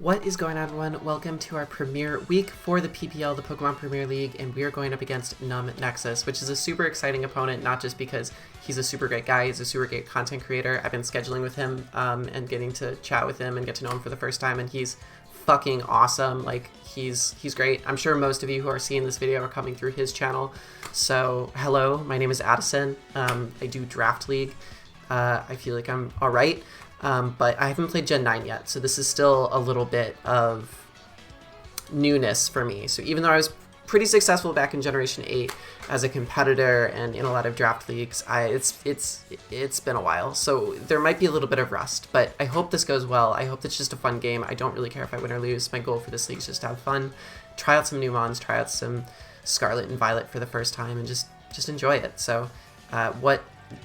What is going on, everyone? Welcome to our premiere week for the PPL, the Pokemon Premier League, and we are going up against NumbNexus, which is a super exciting opponent, not just because he's a super great guy, he's a super great content creator. I've been scheduling with him and getting to chat with him and get to know him for the first time, and he's fucking awesome. Like, he's great. I'm sure most of you who are seeing this video are coming through his channel. So, hello, my name is Addison. I do Draft League. I feel like I'm alright. But I haven't played Gen 9 yet, so this is still a little bit of newness for me. So even though I was pretty successful back in Generation 8 as a competitor and in a lot of draft leagues, it's been a while, so there might be a little bit of rust, but I hope this goes well. I hope it's just a fun game. I don't really care if I win or lose. My goal for this league is just to have fun, try out some new mons, try out some Scarlet and Violet for the first time, and just enjoy it. So what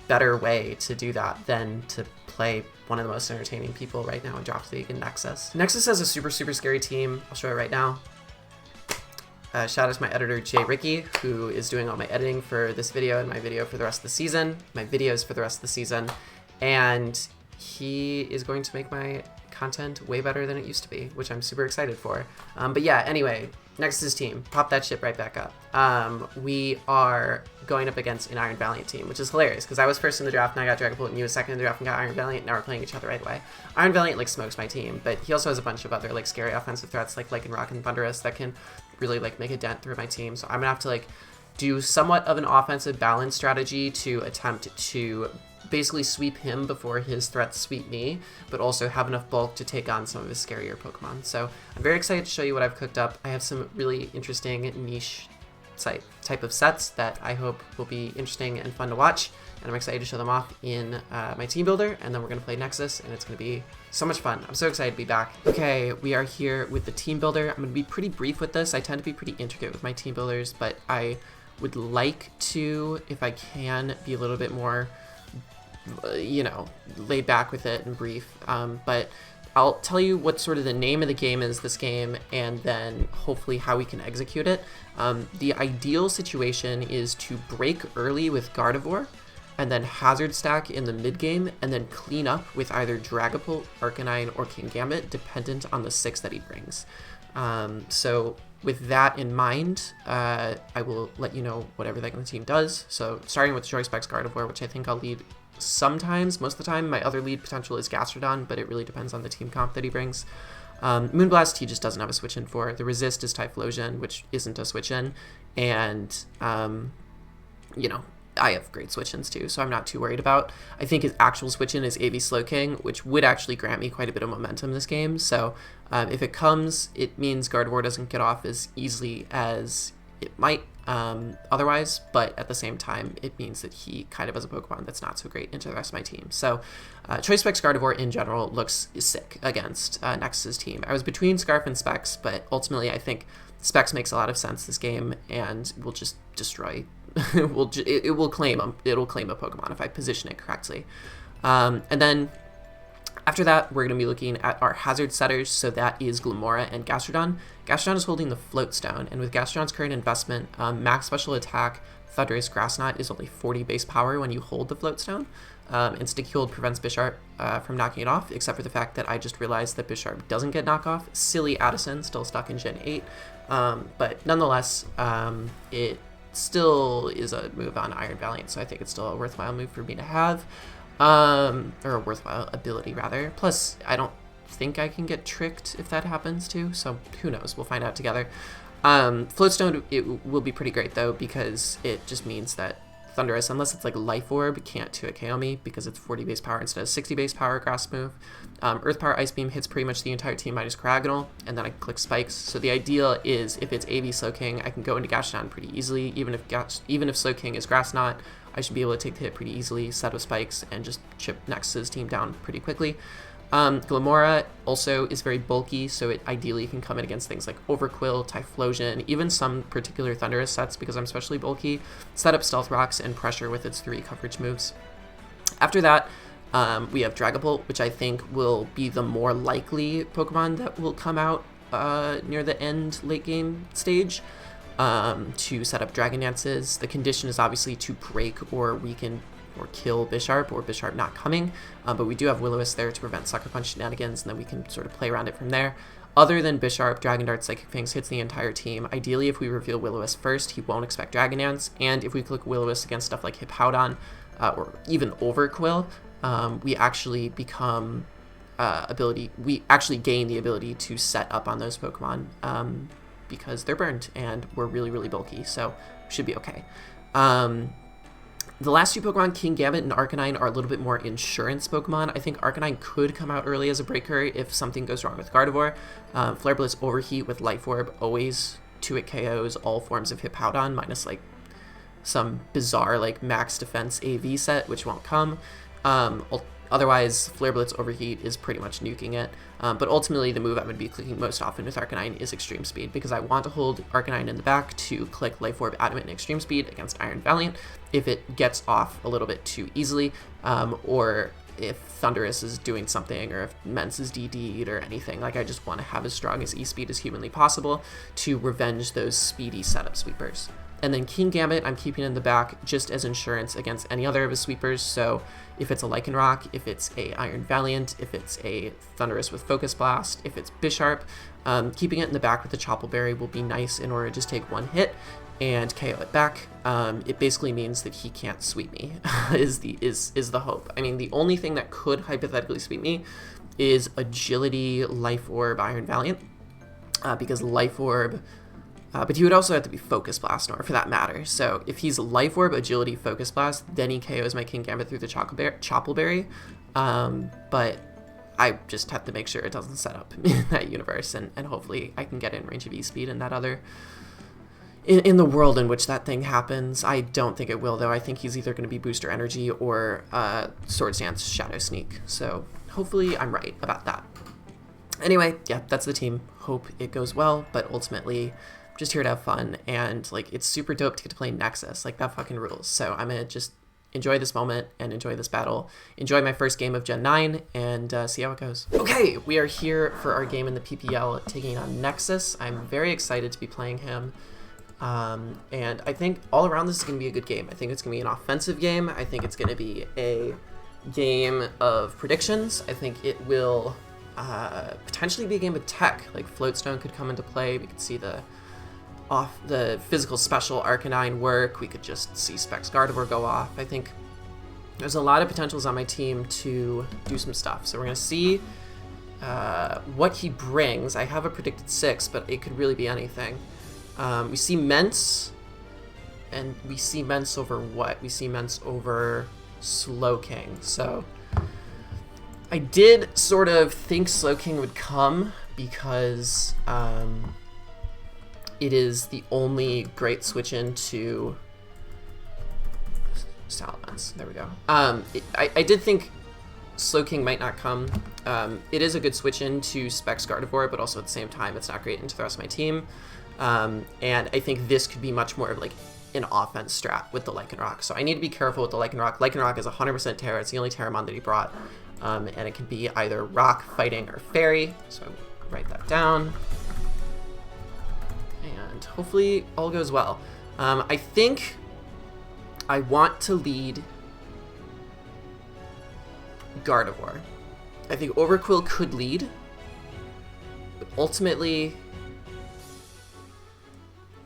better way to do that than to play one of the most entertaining people right now in Draft League in Nexus. Nexus has a super scary team. I'll show it right now. Shout out to my editor, Jay Ricky, who is doing all my editing for this video and my video for the rest of the season, my videos for the rest of the season, and he is going to make my content way better than it used to be, which I'm super excited for. But yeah, anyway, Nexus team, pop that shit right back up. We are going up against an Iron Valiant team, which is hilarious because I was first in the draft and I got Dragapult, and you was second in the draft and got Iron Valiant. Now we're playing each other right away. Iron Valiant like smokes my team, but he also has a bunch of other like scary offensive threats like Lycanroc and Thundurus that can really like make a dent through my team. So I'm gonna have to like do somewhat of an offensive balance strategy to attempt to basically sweep him before his threats sweep me, but also have enough bulk to take on some of his scarier Pokemon. So I'm very excited to show you what I've cooked up. I have some really interesting niche type of sets that I hope will be interesting and fun to watch, and I'm excited to show them off in my team builder, and then we're going to play Nexus, and it's going to be so much fun. I'm so excited to be back. Okay, we are here with the team builder. I'm going to be pretty brief with this. I tend to be pretty intricate with my team builders, but I would like to, if I can, be a little bit more you know, laid back with it and brief, but I'll tell you what sort of the name of the game is this game, and then hopefully how we can execute it. The ideal situation is to break early with Gardevoir, and then hazard stack in the mid game, and then clean up with either Dragapult, Arcanine, or Kingambit, dependent on the 6 that he brings. So with that in mind, I will let you know what everything on the team does. So starting with Choice Specs Gardevoir, which I think I'll lead sometimes, most of the time. My other lead potential is Gastrodon, but it really depends on the team comp that he brings. Moonblast, he just doesn't have a switch in for. The Resist is Typhlosion, which isn't a switch in, and you know, I have great switch-ins too, so I'm not too worried about. I think his actual switch-in is AV Slowking, which would actually grant me quite a bit of momentum this game. So if it comes, it means Gardevoir doesn't get off as easily as it might otherwise, but at the same time, it means that he kind of has a Pokemon that's not so great into the rest of my team. So Choice Specs Gardevoir in general looks sick against Nexus's team. I was between Scarf and Specs, but ultimately I think Specs makes a lot of sense this game and will just destroy. it will claim a Pokemon if I position it correctly. And then after that, we're going to be looking at our hazard setters, so that is Glimmora and Gastrodon. Gastrodon is holding the Float Stone, and with Gastrodon's current investment, max special attack Thundurus Grass Knot is only 40 base power when you hold the Float Stone, and Sticky Hold prevents Bisharp from knocking it off, except for the fact that I just realized that Bisharp doesn't get knockoff. Silly Addison, still stuck in Gen 8, but nonetheless, it still is a move on Iron Valiant, so I think it's still a worthwhile move for me to have. Or a worthwhile ability rather. Plus, I don't think I can get tricked if that happens too, so who knows, we'll find out together. Floatstone, it will be pretty great though, because it just means that Thundurus, unless it's like Life Orb, can't 2-hit KO me because it's 40 base power instead of 60 base power grass move. Earth Power Ice Beam hits pretty much the entire team minus Cragganol, and then I click Spikes. So the ideal is if it's AV Slowking, I can go into Gastrodon pretty easily. Even if Slowking is Grass Knot, I should be able to take the hit pretty easily, set with Spikes, and just chip Nexus's team down pretty quickly. Glimmora also is very bulky, so it ideally can come in against things like Overquill, Typhlosion, even some particular Thundurus sets because I'm especially bulky, set up Stealth Rocks and pressure with its 3 coverage moves. After that, we have Dragapult, which I think will be the more likely Pokemon that will come out near the end late game stage. To set up Dragon Dances. The condition is obviously to break or weaken or kill Bisharp, or Bisharp not coming, but we do have Will-O-Wisp there to prevent Sucker Punch shenanigans, and then we can sort of play around it from there. Other than Bisharp, Dragon Dart, Psychic Fangs hits the entire team. Ideally, if we reveal Will-O-Wisp first, he won't expect Dragon Dance, and if we click Will-O-Wisp against stuff like Hippowdon, or even Overquill, we actually become we actually gain the ability to set up on those Pokemon because they're burned and we're really, really bulky, so should be okay. The last two Pokemon, Kingambit and Arcanine, are a little bit more insurance Pokemon. I think Arcanine could come out early as a breaker if something goes wrong with Gardevoir. Flare Blitz Overheat with Life Orb always 2-hit KOs all forms of Hippowdon, minus like some bizarre like max defense AV set, which won't come. Otherwise, Flare Blitz Overheat is pretty much nuking it. But ultimately, the move I'm going to be clicking most often with Arcanine is Extreme Speed, because I want to hold Arcanine in the back to click Life Orb, Adamant, and Extreme Speed against Iron Valiant if it gets off a little bit too easily, or if Thundurus is doing something, or if Mence is DD'd or anything. Like, I just want to have as strong as E-Speed as humanly possible to revenge those speedy setup sweepers. And then Kingambit, I'm keeping in the back just as insurance against any other of his sweepers. So if it's a Lycanroc, if it's a Iron Valiant, if it's a Thundurus with Focus Blast, if it's Bisharp, keeping it in the back with the Choppleberry will be nice in order to just take one hit and KO it back. It basically means that he can't sweep me, is the hope. I mean, the only thing that could hypothetically sweep me is Agility, Life Orb, Iron Valiant, because Life Orb... but he would also have to be Focus Blast in order for that matter. So if he's Life Orb, Agility, Focus Blast, then he KOs my Kingambit through the Choppleberry. But I just have to make sure it doesn't set up in that universe, and hopefully I can get in range of E-Speed and that other... In the world in which that thing happens. I don't think it will, though. I think he's either going to be Booster Energy or Swords Dance Shadow Sneak. So hopefully I'm right about that. Anyway, yeah, that's the team. Hope it goes well, but ultimately... just here to have fun, and like it's super dope to get to play Nexus. Like, that fucking rules. So I'm gonna just enjoy this moment and enjoy this battle, enjoy my first game of Gen 9, and see how it goes. Okay, we are here for our game in the PPL, taking on Nexus. I'm very excited to be playing him, and I think all around this is gonna be a good game. I think it's gonna be an offensive game. I think it's gonna be a game of predictions. I think it will potentially be a game of tech. Like, Floatstone could come into play. We could see the physical special Arcanine work. We could just see Specs Gardevoir go off. I think there's a lot of potentials on my team to do some stuff. So we're going to see what he brings. I have a predicted 6, but it could really be anything. We see Mence, and we see Mence over what? We see Mence over Slowking. So I did sort of think Slowking would come because... it is the only great switch into Salamence. There we go. I did think Slowking might not come. It is a good switch into Specs Gardevoir, but also at the same time, it's not great into the rest of my team. And I think this could be much more of like an offense strat with the Lycanroc. So I need to be careful with the Lycanroc. Lycanroc is 100% Terra. It's the only Terramon that he brought. And it can be either Rock, Fighting, or Fairy. So I'll write that down. And hopefully all goes well. I think I want to lead Gardevoir. I think Overquill could lead, but ultimately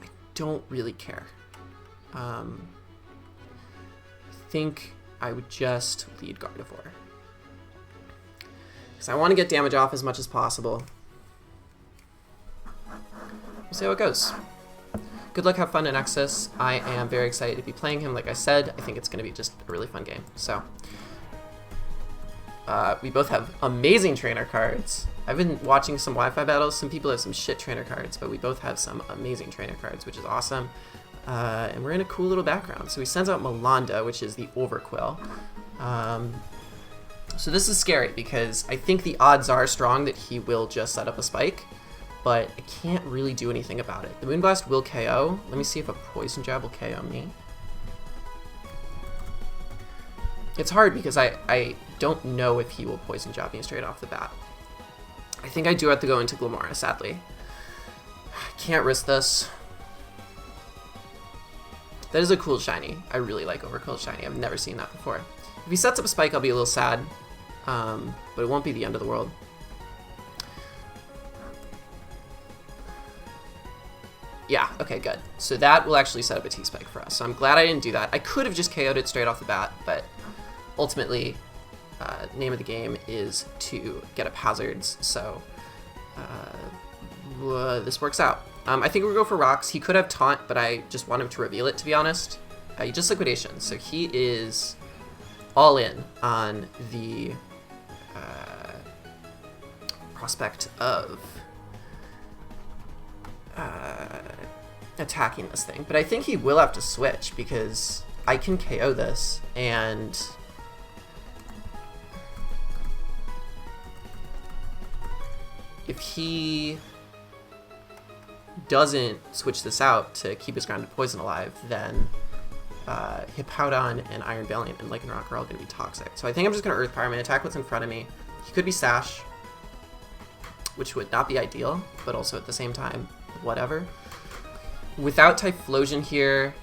I don't really care. I think I would just lead Gardevoir, because I want to get damage off as much as possible. We'll see how it goes. Good luck, have fun in Nexus. I am very excited to be playing him. Like I said, I think it's going to be just a really fun game. So, we both have amazing trainer cards. I've been watching some Wi-Fi battles. Some people have some shit trainer cards, but we both have some amazing trainer cards, which is awesome. And we're in a cool little background. So he sends out Melanda, which is the Overquill. So this is scary because I think the odds are strong that he will just set up a spike, but I can't really do anything about it. The Moonblast will KO. Let me see if a Poison Jab will KO me. It's hard because I don't know if he will Poison Jab me straight off the bat. I think I do have to go into Glimmora, sadly. I can't risk this. That is a cool shiny. I really like Overquill shiny. I've never seen that before. If he sets up a spike, I'll be a little sad, but it won't be the end of the world. Yeah, okay, good. So that will actually set up a T-Spike for us. So I'm glad I didn't do that. I could have just KO'd it straight off the bat, but ultimately, name of the game is to get up hazards, so this works out. I think we'll go for rocks. He could have taunt, but I just want him to reveal it, to be honest. He just liquidation, so he is all in on the prospect of attacking this thing. But I think he will have to switch because I can KO this, and if he doesn't switch this out to keep his grounded poison alive, then Hippowdon and Iron Valiant and Lycanroc are all going to be toxic. So I think I'm just going to Earth Power. I'm going to attack what's in front of me. He could be Sash, which would not be ideal, but also at the same time, whatever. Without Typhlosion here,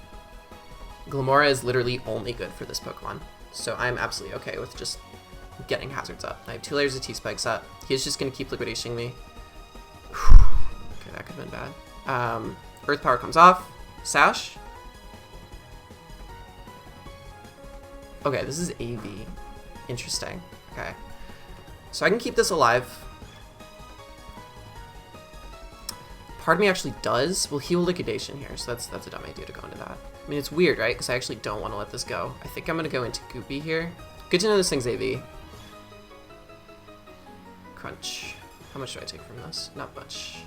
Glimmora is literally only good for this Pokemon. So I'm absolutely okay with just getting hazards up. I have 2 layers of T-Spikes up. He's just going to keep liquidating me. Okay, that could have been bad. Earth Power comes off. Sash. Okay, this is AV. Interesting. Okay. So I can keep this alive. Part of me actually does. We'll heal Liquidation here, so that's a dumb idea to go into that. I mean, it's weird, right? Because I actually don't want to let this go. I think I'm going to go into Goopy here. Good to know this thing's AV. Crunch. How much do I take from this? Not much.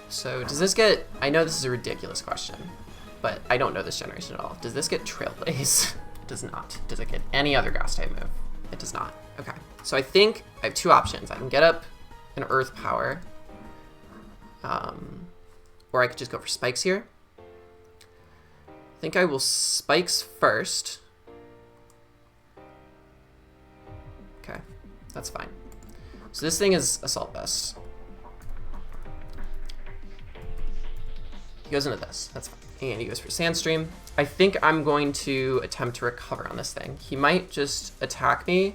So does this get... I know this is a ridiculous question, but I don't know this generation at all. Does this get Trailblaze? It does not. Does it get any other grass type move? It does not. Okay. So I think I have 2 options. I can get up an Earth Power, or I could just go for Spikes here. I think I will Spikes first. Okay, that's fine. So this thing is Assault Vest. He goes into this, that's fine. And he goes for Sandstream. I think I'm going to attempt to recover on this thing. He might just attack me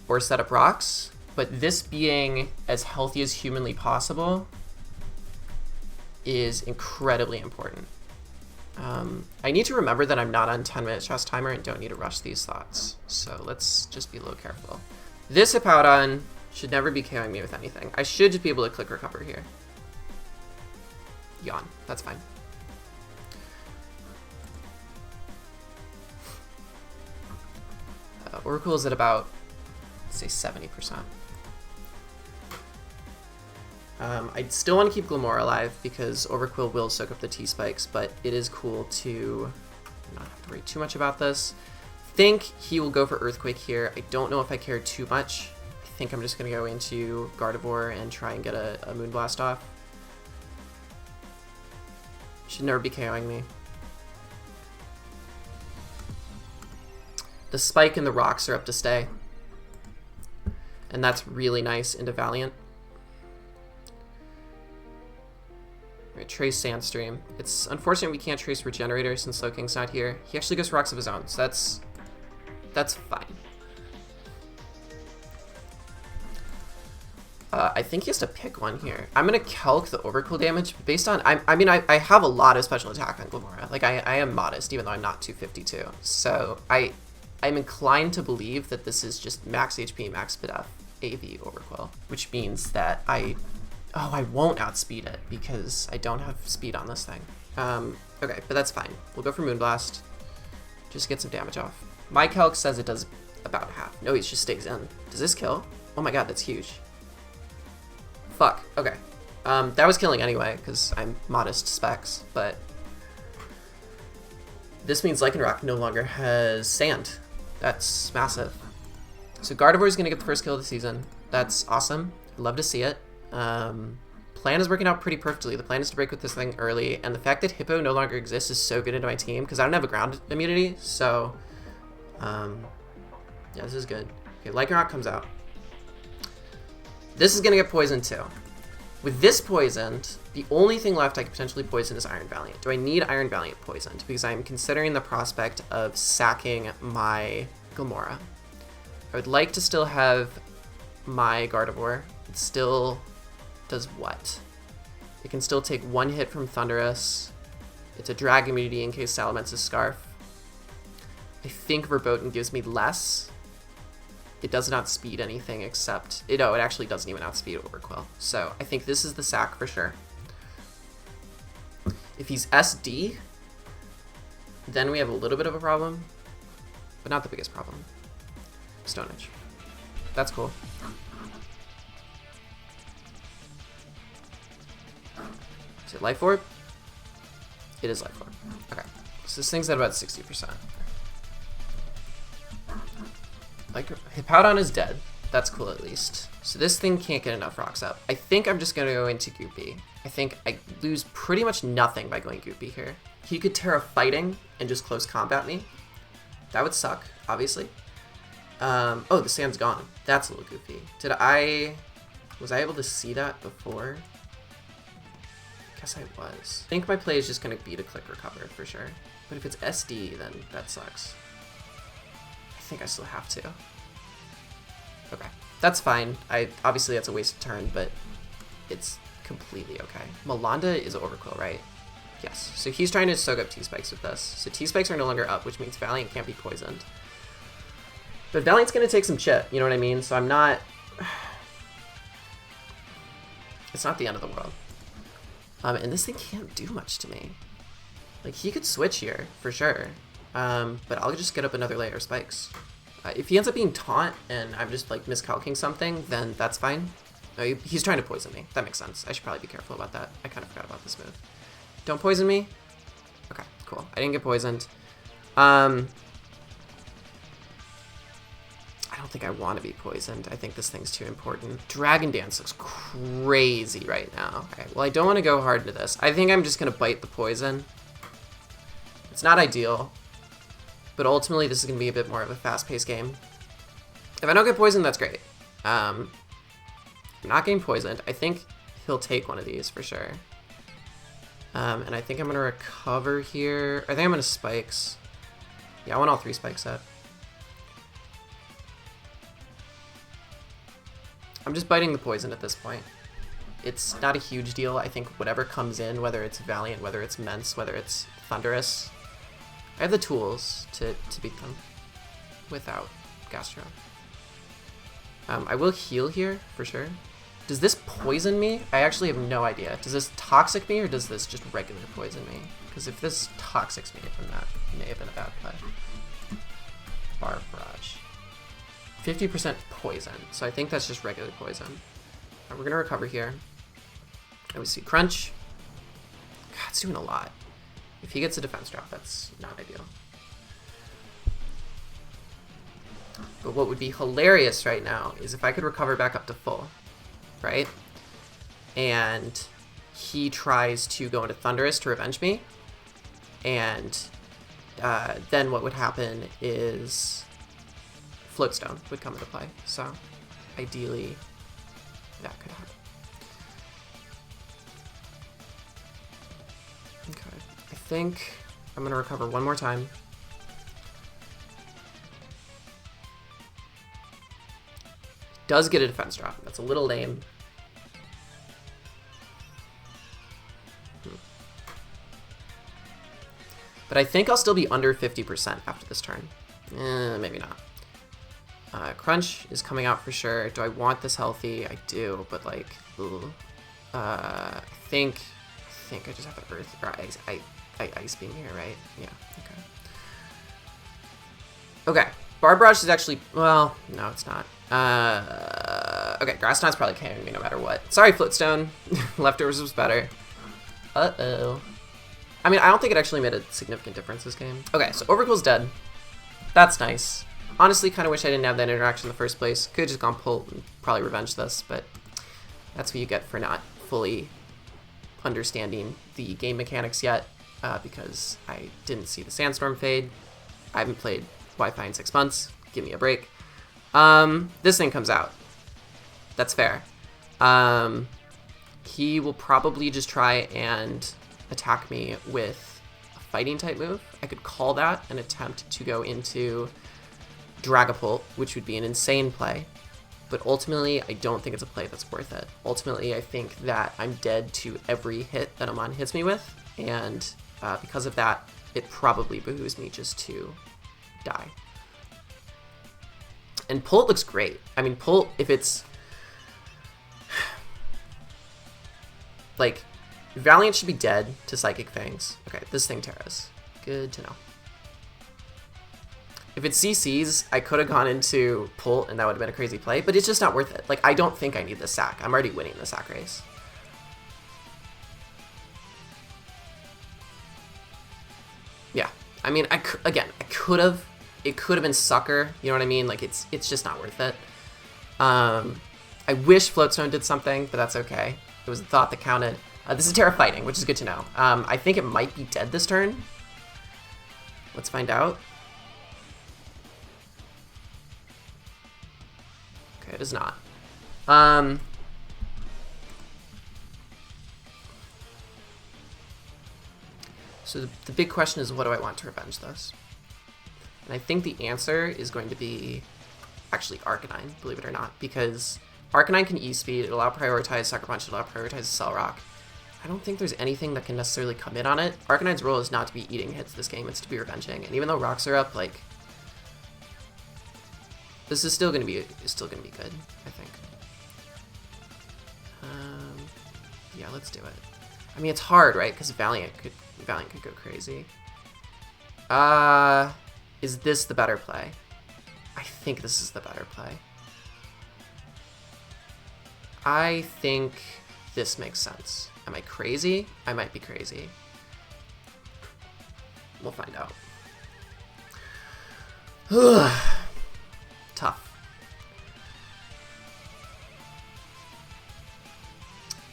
or set up rocks, but this being as healthy as humanly possible is incredibly important. I need to remember that I'm not on 10-minute stress timer and don't need to rush these thoughts. So let's just be a little careful. This Hippowdon should never be KOing me with anything. I should just be able to click recover here. Yawn, that's fine. Oracle is at about, let's say, 70%. I still want to keep Glimmora alive because Overquill will soak up the T-Spikes, but it is cool to not have to worry too much about this. I think he will go for Earthquake here. I don't know if I care too much. I think I'm just going to go into Gardevoir and try and get a Moonblast off. Should never be KOing me. The Spike and the rocks are up to stay. And that's really nice into Valiant. Right, trace Sandstream. It's unfortunate we can't trace Regenerator since Slowking's not here. He actually goes for Rocks of his own, so that's fine. I think he has to pick one here. I'm gonna calc the Overkill damage based on, I mean, I have a lot of special attack on Glimmora. Like, I am modest, even though I'm not 252. So I'm inclined to believe that this is just max HP, max speed up, AV Overquill, which means that I won't outspeed it because I don't have speed on this thing. Okay, but that's fine. We'll go for Moonblast. Just get some damage off. My calc says it does about half. No, it just stays in. Does this kill? Oh my god, that's huge. Fuck, okay. That was killing anyway, because I'm modest specs, but this means Lycanroc no longer has sand. That's massive. So Gardevoir is going to get the first kill of the season. That's awesome. I'd love to see it. Plan is working out pretty perfectly. The plan is to break with this thing early, and the fact that Hippo no longer exists is so good into my team, because I don't have a ground immunity, so yeah, this is good. Okay, Lycanroc comes out. This is going to get poisoned too. With this poisoned, the only thing left I could potentially poison is Iron Valiant. Do I need Iron Valiant poisoned? Because I'm considering the prospect of sacking my Glimmora. I would like to still have my Gardevoir. It still does what? It can still take 1 hit from Thunderous. It's a drag immunity in case Salamence's Scarf. I think Verboten gives me less. It does not speed anything except... No, it actually doesn't even outspeed Overquill. So I think this is the sack for sure. If he's SD, then we have a little bit of a problem, but not the biggest problem. Stone Edge. That's cool. Is it Life Orb? It is Life Orb. Okay. So this thing's at about 60%. Like, Hippowdon is dead. That's cool at least. So this thing can't get enough rocks up. I think I'm just gonna go into Goopy. I think I lose pretty much nothing by going Goopy here. He could Terra Fighting and just close combat me. That would suck, obviously. Oh, the sand's gone. That's a little goofy. Was I able to see that before? I guess I was. I think my play is just gonna be to click recover for sure. But if it's SD, then that sucks. I think I still have to. Okay, that's fine. Obviously that's a wasted turn, but it's completely okay. Melanda is Overquill, right? Yes. So he's trying to soak up T-Spikes with this. So T-Spikes are no longer up, which means Valiant can't be poisoned. But Valiant's gonna take some chip, you know what I mean? So I'm not... It's not the end of the world. And this thing can't do much to me. Like, he could switch here, for sure. But I'll just get up another layer of spikes. If he ends up being taunt and I'm just like miscalculating something, then that's fine. No, he's trying to poison me. That makes sense. I should probably be careful about that. I kind of forgot about this move. Don't poison me. Okay, cool. I didn't get poisoned. I don't think I want to be poisoned. I think this thing's too important. Dragon Dance looks crazy right now. Okay, well, I don't want to go hard into this. I think I'm just going to bite the poison. It's not ideal, but ultimately this is going to be a bit more of a fast-paced game. If I don't get poisoned, that's great. I'm not getting poisoned. I think he'll take one of these for sure. And I think I'm going to recover here. I think I'm going to spikes. Yeah, I want all 3 spikes set. I'm just biting the poison at this point. It's not a huge deal. I think whatever comes in, whether it's Valiant, whether it's Mence, whether it's Thunderous, I have the tools to beat them without Gastro. I will heal here, for sure. Does this poison me? I actually have no idea. Does this toxic me, or does this just regular poison me? Because if this toxics me, then that may have been a bad play. Barrage. 50% poison, so I think that's just regular poison. We're gonna recover here. And we see Crunch. God, it's doing a lot. If he gets a defense drop, that's not ideal. But what would be hilarious right now is if I could recover back up to full, right? And he tries to go into Thunderous to revenge me. And then what would happen is Floatstone would come into play. So ideally, that could happen. Okay, I think I'm gonna recover one more time. Does get a defense drop. That's a little lame. But I think I'll still be under 50% after this turn. Maybe not. Crunch is coming out for sure. Do I want this healthy? I do, but like, I think I just have an Earth or Ice Beam here, right? Yeah. Okay. Okay. Barrage is actually, well, no, it's not. Okay, Grass Knot's probably carrying me no matter what. Sorry, Floatstone. Leftovers was better. Uh-oh. I mean, I don't think it actually made a significant difference this game. Okay, so Overquill's dead. That's nice. Honestly, kind of wish I didn't have that interaction in the first place. Could have just gone pull and probably revenge this, but that's what you get for not fully understanding the game mechanics yet, because I didn't see the Sandstorm fade. I haven't played Wi-Fi in 6 months. Give me a break. This thing comes out. That's fair. He will probably just try and attack me with a fighting type move. I could call that and attempt to go into Dragapult, which would be an insane play. But ultimately, I don't think it's a play that's worth it. Ultimately, I think that I'm dead to every hit that Amon hits me with, and because of that, it probably behooves me just to die. And Pult looks great. I mean, Pult, if it's... like, Valiant should be dead to Psychic Fangs. Okay, this thing Terras. Good to know. If it CCs, I could have gone into Pult, and that would have been a crazy play, but it's just not worth it. Like, I don't think I need the sack. I'm already winning the sack race. Yeah, I mean, again, I could have... It could have been Sucker, you know what I mean? Like, it's just not worth it. I wish Floatstone did something, but that's okay. It was a thought that counted. This is Terra Fighting, which is good to know. I think it might be dead this turn. Let's find out. Okay, it is not. So the big question is, what do I want to revenge this? And I think the answer is going to be actually Arcanine, believe it or not, because Arcanine can E-Speed, it'll out-prioritize Sucker Punch, it'll out-prioritize Cell Rock. I don't think there's anything that can necessarily come in on it. Arcanine's role is not to be eating hits this game, it's to be revenging. And even though rocks are up, like, this is still gonna be good, I think. Yeah, let's do it. I mean, it's hard, right? Because Valiant could go crazy. Is this the better play? I think this is the better play. I think this makes sense. Am I crazy? I might be crazy. We'll find out. Tough.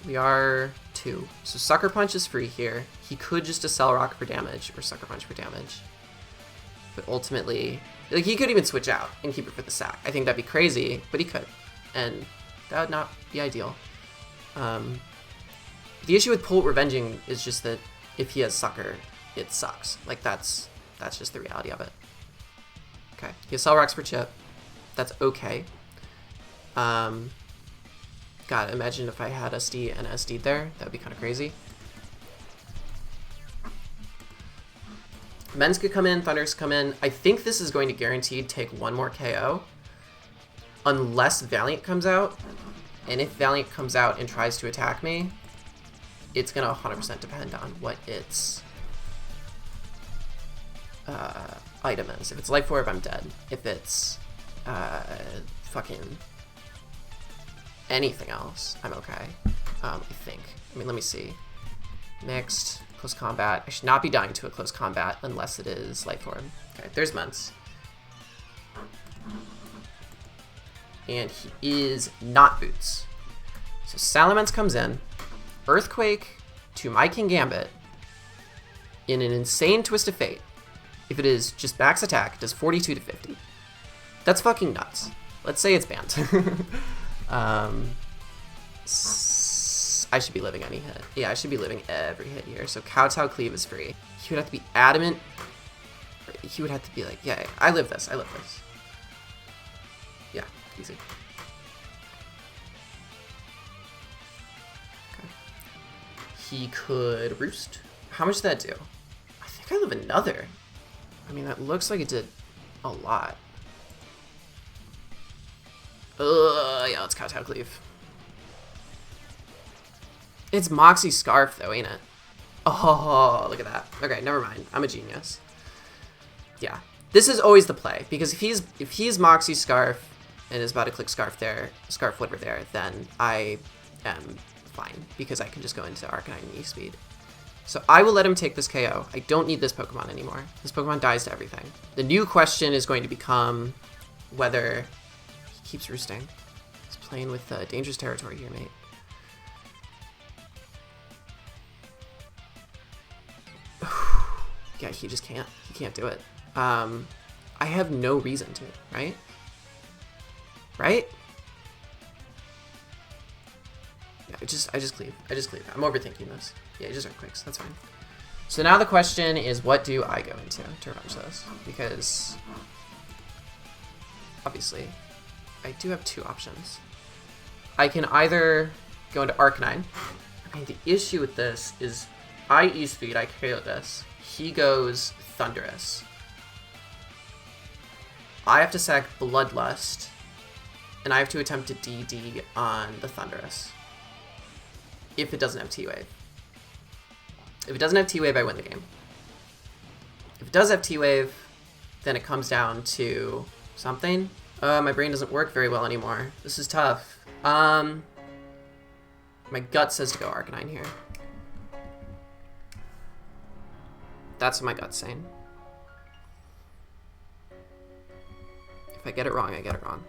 We are 2. So Sucker Punch is free here. He could just Cell Rock for damage or Sucker Punch for damage. But ultimately, like, he could even switch out and keep it for the sack. I think that'd be crazy, but he could. And that would not be ideal. The issue with Pult revenging is just that if he has Sucker, it sucks. Like, that's just the reality of it. Okay, he has Cell Rocks for chip. That's okay. God, imagine if I had SD and SD there. That would be kind of crazy. Men's could come in, Thunders come in. I think this is going to guaranteed take one more KO. Unless Valiant comes out. And if Valiant comes out and tries to attack me, it's going to 100% depend on what its item is. If it's Life Orb, I'm dead. If it's fucking anything else, I'm okay. I think. I mean, let me see. Mixed. Close combat. I should not be dying to a close combat unless it is Life Orb. Okay, there's Ments. And he is not Boots. So Salamence comes in. Earthquake to my King Gambit in an insane twist of fate. If it is just max attack, it does 42 to 50. That's fucking nuts. Let's say it's banned. I should be living any hit. Yeah, I should be living every hit here. So Kowtow Cleave is free. He would have to be adamant. He would have to be like, yeah, I live this. I live this. Yeah, easy. Okay. He could Roost. How much did that do? I think I live another. I mean, that looks like it did a lot. Yeah, let's Kowtow Cleave. It's Moxie Scarf, though, ain't it? Oh, look at that. Okay, never mind. I'm a genius. Yeah, this is always the play, because if he's Moxie Scarf and is about to click Scarf there, Scarf whatever there, then I am fine, because I can just go into Arcanine and E-Speed. So I will let him take this KO. I don't need this Pokemon anymore. This Pokemon dies to everything. The new question is going to become whether he keeps roosting. He's playing with dangerous territory here, mate. Yeah, he just can't. He can't do it. I have no reason to, right? Right? Yeah, I just cleave. I just cleave. I'm overthinking this. Yeah, just Earthquakes. That's fine. So now the question is, what do I go into to revenge this? Because obviously I do have two options. I can either go into Arcanine. I mean, the issue with this is I E-Speed, I KO this. He goes Thunderous. I have to sack Bloodlust, and I have to attempt to DD on the Thunderous. If it doesn't have T-Wave. If it doesn't have T-Wave, I win the game. If it does have T-Wave, then it comes down to something. My brain doesn't work very well anymore. This is tough. My gut says to go Arcanine here. That's what my gut's saying. If I get it wrong, I get it wrong.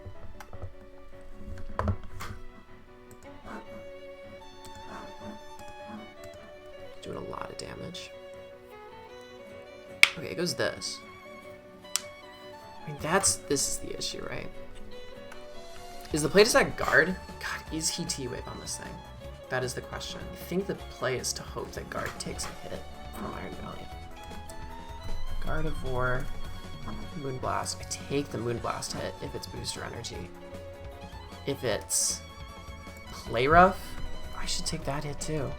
Doing a lot of damage. Okay, it goes this. I mean, this is the issue, right? Is the play to sack Guard? God, is he T-Wave on this thing? That is the question. I think the play is to hope that Guard takes a hit from Iron Valiant. Gardevoir, Moonblast. I take the Moonblast hit if it's booster energy. If it's Play Rough, I should take that hit too.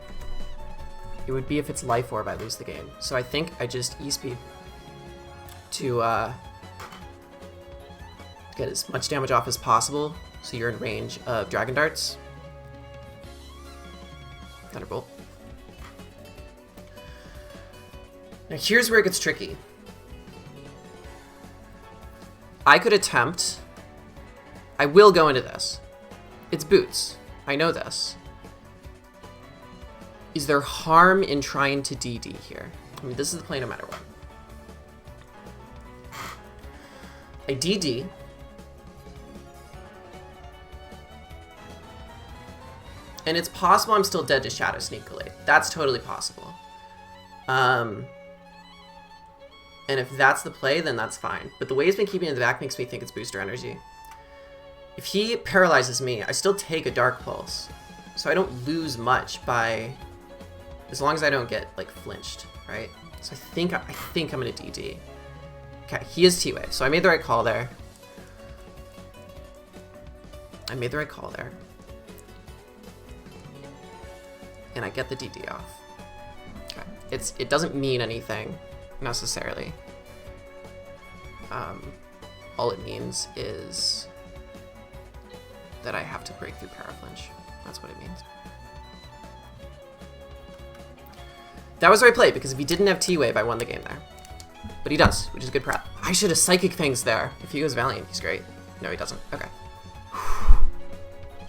It would be if it's Life Orb, I lose the game. So I think I just E-Speed to get as much damage off as possible, so you're in range of Dragon Darts. Thunderbolt. Now here's where it gets tricky. I could attempt... I will go into this. It's Boots. I know this. Is there harm in trying to DD here? I mean, this is the play no matter what. I DD. And it's possible I'm still dead to Shadow Sneak Glade. That's totally possible. And if that's the play, then that's fine. But the way he's been keeping it in the back makes me think it's booster energy. If he paralyzes me, I still take a Dark Pulse. So I don't lose much by... as long as I don't get, like, flinched, right? So I think I'm gonna DD. Okay, he is T-Wave, so I made the right call there. And I get the DD off. Okay, it doesn't mean anything, necessarily. All it means is that I have to break through Power Flinch. That's what it means. That was the right play, because if he didn't have T-Wave, I won the game there. But he does, which is good prep. I should have Psychic Fangs there. If he goes Valiant, he's great. No, he doesn't. Okay.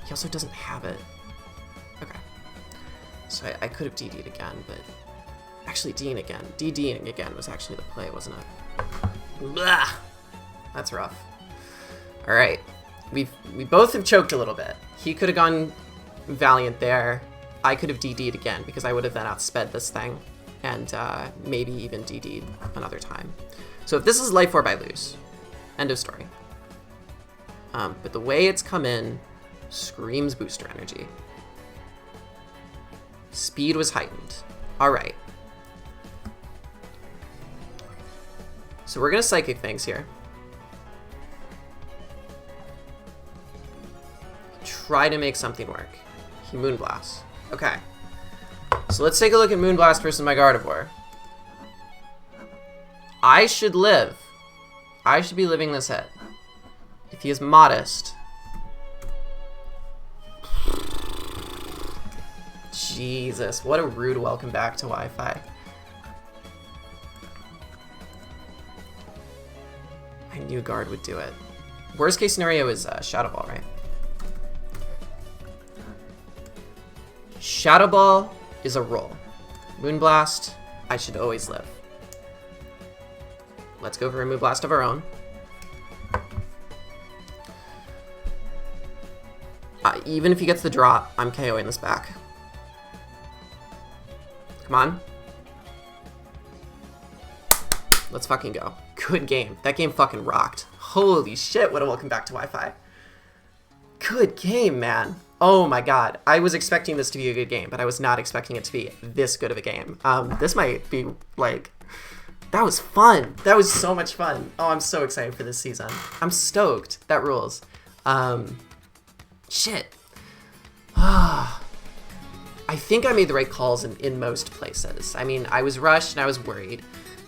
He also doesn't have it. Okay. So I could have DD'd again, but... actually, DDing again was actually the play, wasn't it? Blah! That's rough. Alright. We both have choked a little bit. He could have gone Valiant there. I could have DD'd again, because I would have then outsped this thing, and maybe even DD'd another time. So if this is Life Orb, I lose. End of story. But the way it's come in screams booster energy. Speed was heightened. Alright. So we're going to Psychic Fangs here. Try to make something work. He Moonblast. Okay. So let's take a look at Moonblast versus my Gardevoir. I should live. I should be living this hit. If he is modest. Jesus, what a rude welcome back to Wi-Fi. I knew Guard would do it. Worst case scenario is Shadow Ball, right? Shadow Ball is a roll. Moonblast, I should always live. Let's go for a Moonblast of our own. Even if he gets the drop, I'm KOing this back. Come on. Let's fucking go. Good game. That game fucking rocked. Holy shit, what a welcome back to Wi-Fi. Good game, man. Oh my god. I was expecting this to be a good game, but I was not expecting it to be this good of a game. This might be, like... That was fun. That was so much fun. Oh, I'm so excited for this season. I'm stoked. That rules. Shit. I think I made the right calls in most places. I mean, I was rushed and I was worried.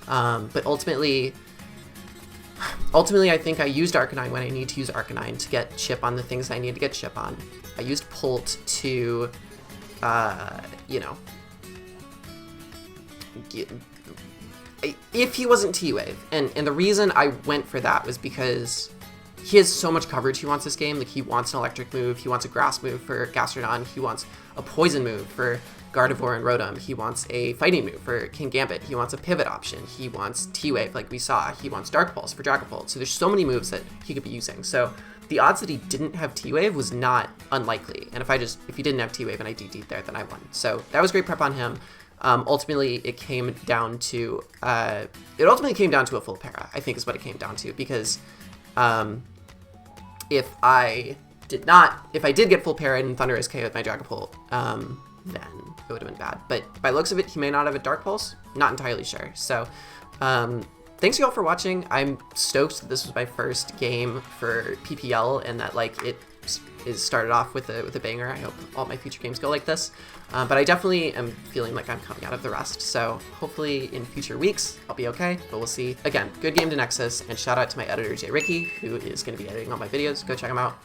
But ultimately, I think I used Arcanine when I need to use Arcanine to get chip on the things I need to get chip on. I used Pult to, you know, if he wasn't T-Wave. And the reason I went for that was because he has so much coverage he wants this game. Like, he wants an electric move, he wants a grass move for Gastrodon, he wants a poison move for Gardevoir and Rotom, he wants a fighting move for King Gambit, he wants a pivot option, he wants T-Wave like we saw, he wants Dark Pulse for Dragapult. So there's so many moves that he could be using. So the odds that he didn't have T-Wave was not unlikely. And if he didn't have T-Wave and I DD'd there, then I won. So that was great prep on him. Ultimately, it came down to a full para, I think is what it came down to, because if I did get full para and Thunder is KO with my Dragapult, then it would have been bad. But by looks of it, he may not have a Dark Pulse. Not entirely sure. So, thanks you all for watching. I'm stoked that this was my first game for PPL and that like it is started off with a banger. I hope all my future games go like this. But I definitely am feeling like I'm coming out of the rust. So hopefully in future weeks I'll be okay, but we'll see. Again, good game to Nexus, and shout out to my editor Jay Ricky, who is going to be editing all my videos. Go check him out.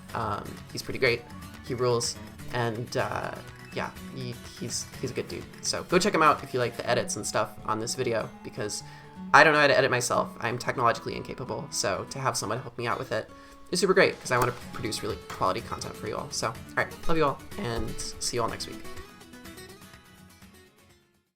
He's pretty great. He rules, and yeah, he's a good dude. So go check him out if you like the edits and stuff on this video, because I don't know how to edit myself. I'm technologically incapable. So to have someone help me out with it is super great, because I want to produce really quality content for you all. So, all right, love you all, and see you all next week.